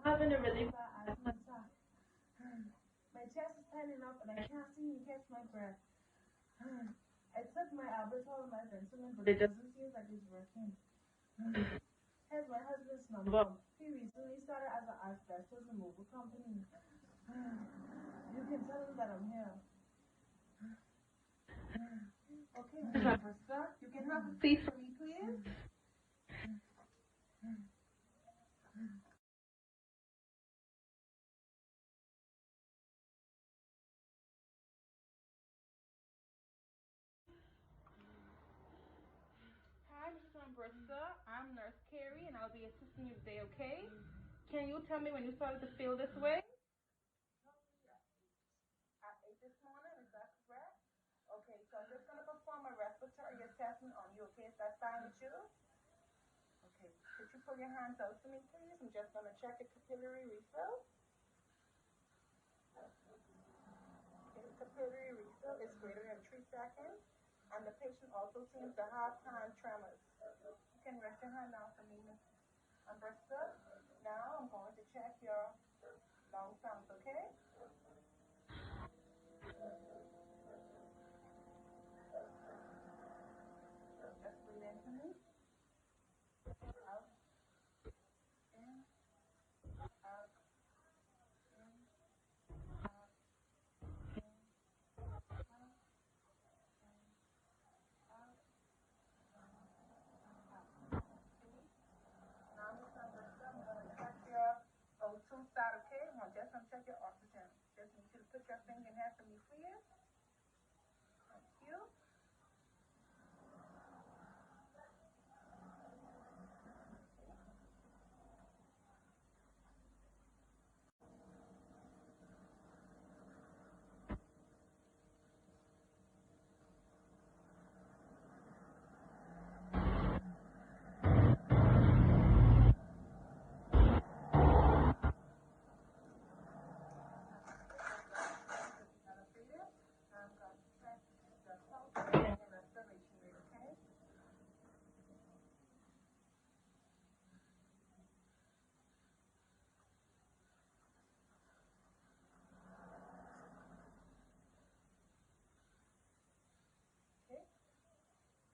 Having a really bad asthma attack. My chest is tightening up and I can't seem to catch my breath. I took my albuterol and my insulin, but it doesn't seem like it's working. Here's my husband's number. He recently started as an asbestos removal company. You can tell him that I'm here. Okay, Mr. Brewster, you can have a seat for me, please. Hi, Mrs. Brewster. I'm Nurse Carrie, and I'll be assisting you today, okay? Can you tell me when you started to feel this way? At 8 this morning, is that correct? Okay, so I'm just going to perform a respiratory assessment on you, okay? Is that fine with you? Okay, could you pull your hands out to me, please? I'm just going to check a capillary refill. Okay, capillary refill is greater than 3 seconds, and the patient also seems to have hand tremors. You can rest your hand now for me, Ms. Brewster. Now I'm going to check your lung sounds, okay? Just breathe in for me. Out, in, out, in, out, in, out, out, out. Now, Ms. Brewster, I'm going to check your O2 side, okay? I'm just going to check your oxygen. Just need you to put your finger in here for me, please. Thank you.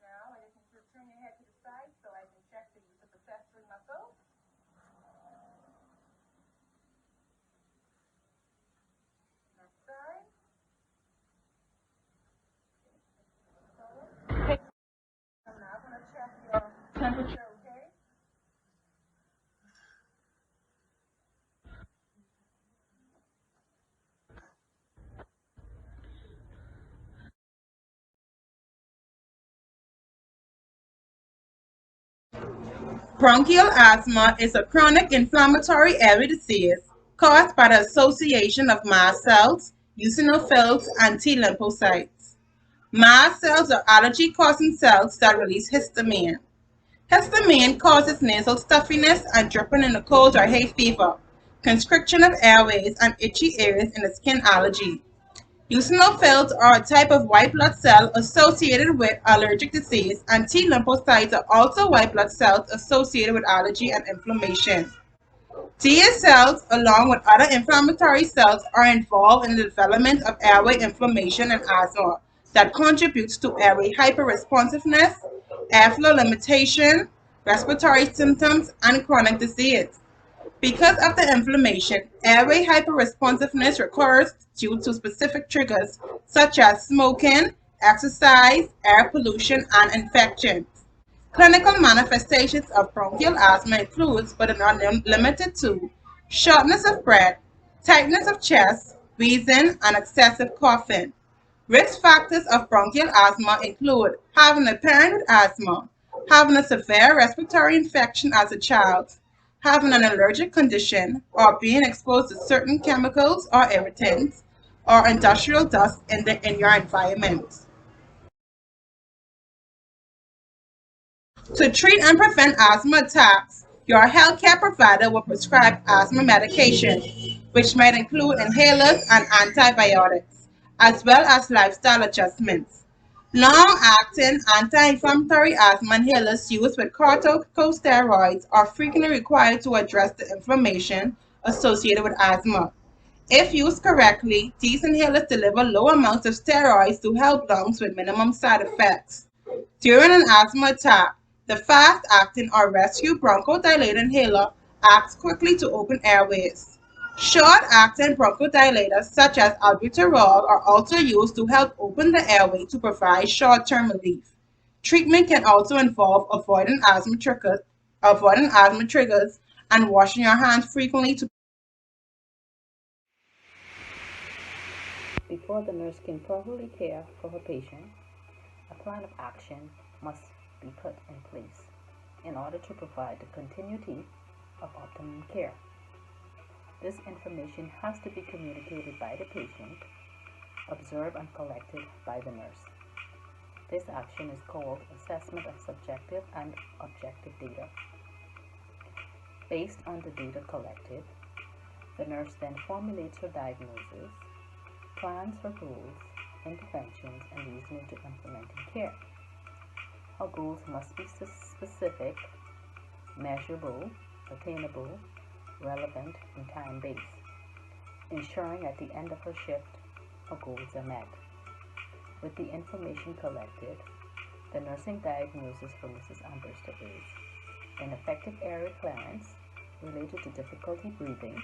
Now, I just need you to turn your head to the side so I can check the use of the accessory muscle. Left side. Okay. I'm now going to check your temperature, okay? Bronchial asthma is a chronic inflammatory airway disease caused by the association of mast cells, eosinophils, and T lymphocytes. Mast cells are allergy-causing cells that release histamine. Histamine causes nasal stuffiness and dripping in the cold or hay fever, constriction of airways, and itchy areas in the skin allergy. Eosinophils are a type of white blood cell associated with allergic disease, and T lymphocytes are also white blood cells associated with allergy and inflammation. Ts cells, along with other inflammatory cells, are involved in the development of airway inflammation and asthma that contributes to airway hyperresponsiveness, airflow limitation, respiratory symptoms, and chronic disease. Because of the inflammation, airway hyperresponsiveness occurs due to specific triggers such as smoking, exercise, air pollution, and infections. Clinical manifestations of bronchial asthma includes, but are not limited to, shortness of breath, tightness of chest, wheezing, and excessive coughing. Risk factors of bronchial asthma include having a parent with asthma, having a severe respiratory infection as a child, having an allergic condition, or being exposed to certain chemicals or irritants, or industrial dust in your environment. To treat and prevent asthma attacks, your healthcare provider will prescribe asthma medication, which might include inhalers and antibiotics, as well as lifestyle adjustments. Long-acting anti-inflammatory asthma inhalers used with corticosteroids are frequently required to address the inflammation associated with asthma. If used correctly, these inhalers deliver low amounts of steroids to help lungs with minimum side effects. During an asthma attack, the fast-acting or rescue bronchodilator inhaler acts quickly to open airways. Short-acting bronchodilators such as albuterol are also used to help open the airway to provide short-term relief. Treatment can also involve avoiding asthma triggers and washing your hands frequently to. Before the nurse can properly care for her patient, a plan of action must be put in place in order to provide the continuity of optimum care. This information has to be communicated by the patient, observed and collected by the nurse. This action is called assessment of subjective and objective data. Based on the data collected, the nurse then formulates her diagnosis, plans her goals, interventions, and reasoning to implementing care. Her goals must be specific, measurable, attainable, relevant, and time-based, ensuring at the end of her shift, her goals are met. With the information collected, the nursing diagnosis for Mrs. Ambrister is ineffective airway clearance related to difficulty breathing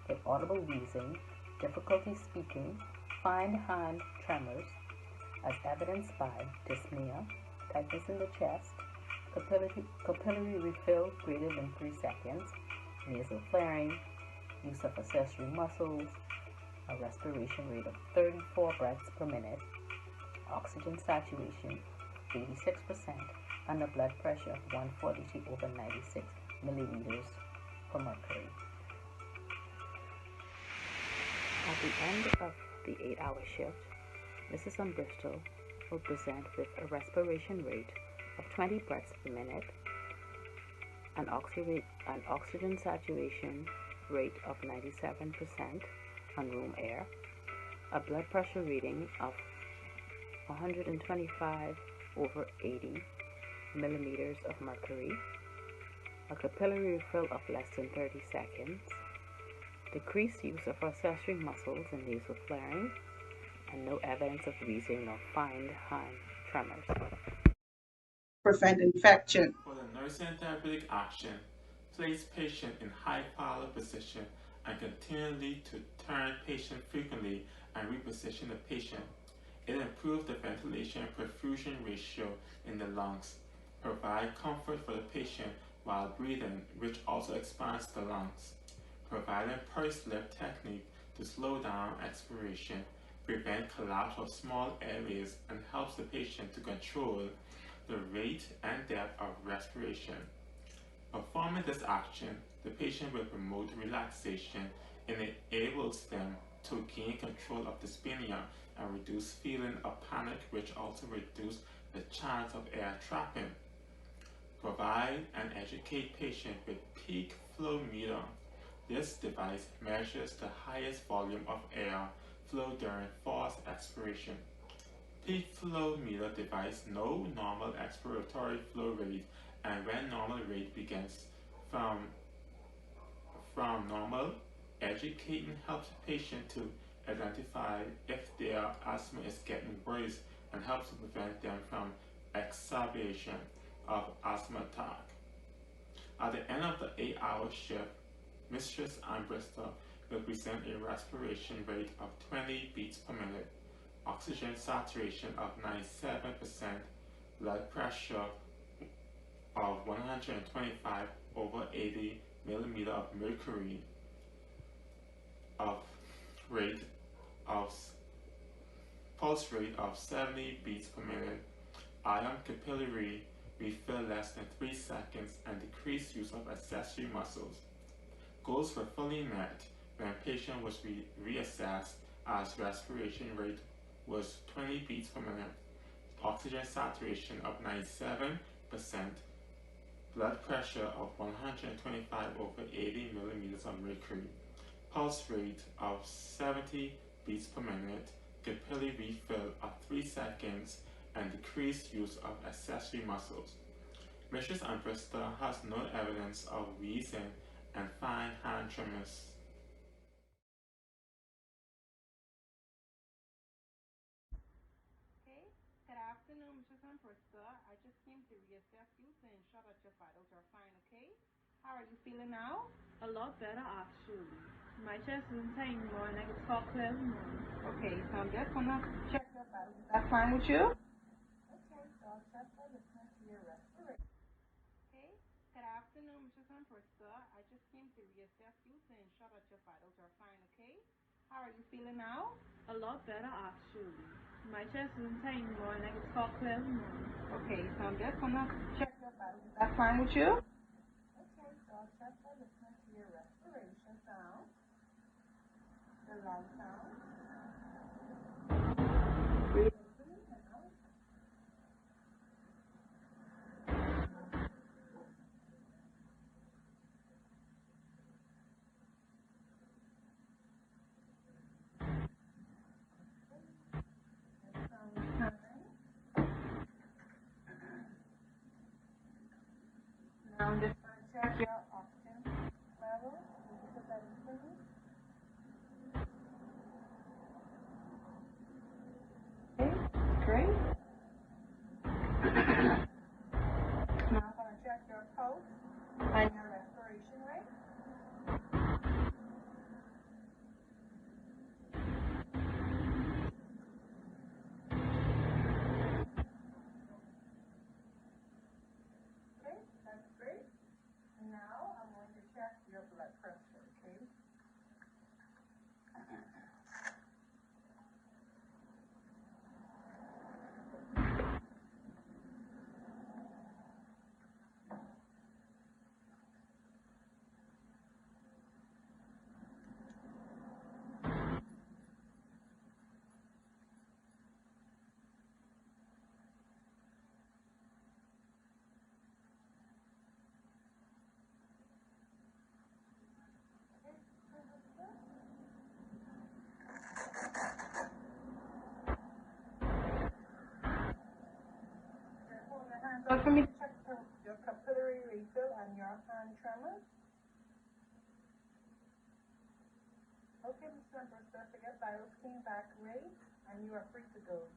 with audible wheezing, difficulty speaking, fine hand tremors, as evidenced by dyspnea, tightness in the chest, capillary refill greater than 3 seconds, nasal flaring, use of accessory muscles, a respiration rate of 34 breaths per minute, oxygen saturation 86%, and a blood pressure of 142/96 milliliters per mercury. At the end of the 8-hour shift, Mrs. Bristol will present with a respiration rate of 20 breaths per minute, an oxygen saturation rate of 97% on room air, a blood pressure reading of 125/80 millimeters of mercury, a capillary refill of less than 30 seconds, decreased use of accessory muscles and nasal flaring, and no evidence of wheezing nor fine hand tremors. Prevent infection. For the nursing therapeutic action, place patient in high follow position and continually to turn patient frequently and reposition the patient. It improves the ventilation perfusion ratio in the lungs, provide comfort for the patient while breathing, which also expands the lungs, providing pursed lip technique to slow down expiration, prevent collapse of small airways, and helps the patient to control the rate and depth of respiration. Performing this action, the patient will promote relaxation and it enables them to gain control of dyspnea and reduce feeling of panic, which also reduce the chance of air trapping. Provide and educate patient with peak flow meter. This device measures the highest volume of air flow during forced expiration. Peak flow meter device know normal expiratory flow rate and when normal rate begins from normal. Educating helps patient to identify if their asthma is getting worse and helps to prevent them from exacerbation of asthma attack. At the end of the 8-hour shift, Mistress Ambrister will present a respiration rate of 20 beats per minute, oxygen saturation of 97%, blood pressure of 125/80 millimeter of mercury, of rate of pulse rate of 70 beats per minute, ion capillary refill less than 3 seconds, and decreased use of accessory muscles. Goals were fully met when patient was reassessed as respiration rate was 20 beats per minute, oxygen saturation of 97%, blood pressure of 125/80 millimeters of mercury, pulse rate of 70 beats per minute, capillary refill of 3 seconds, and decreased use of accessory muscles. Mrs. Ambrister has no evidence of wheezing and fine hand tremors afternoon, Mrs. Amprista. I just came to reassess you to ensure that your vitals are fine, okay? How are you feeling now? A lot better actually. My chest isn't pain anymore and I can talk clearly now. Okay, so I'm just gonna check your vitals. Is that fine with you? Okay, so I'll check by listening to your respiration. Okay, good afternoon, Mrs. Amprista. I just came to reassess you to ensure that your vitals are fine, okay? How are you feeling now? A lot better actually. My chest isn't pain anymore and I can talk clearly now. Okay, so I'm just gonna check your vitals. Is that fine with you? Okay, so I'll check by listening to your respiration sound, the lung sound. Breathe in and out. Sound time. Now I'm just going to check your oxygen level. Will you put that in for me? Okay, great. Now I'm going to check your pulse and your respiration rate. Okay, that's great. And now I'm going to check your blood pressure, okay? Hold your hands up for me to check your capillary refill and your hand tremors. Okay, Mr. Ambrose, your vitals came back great and you are free to go.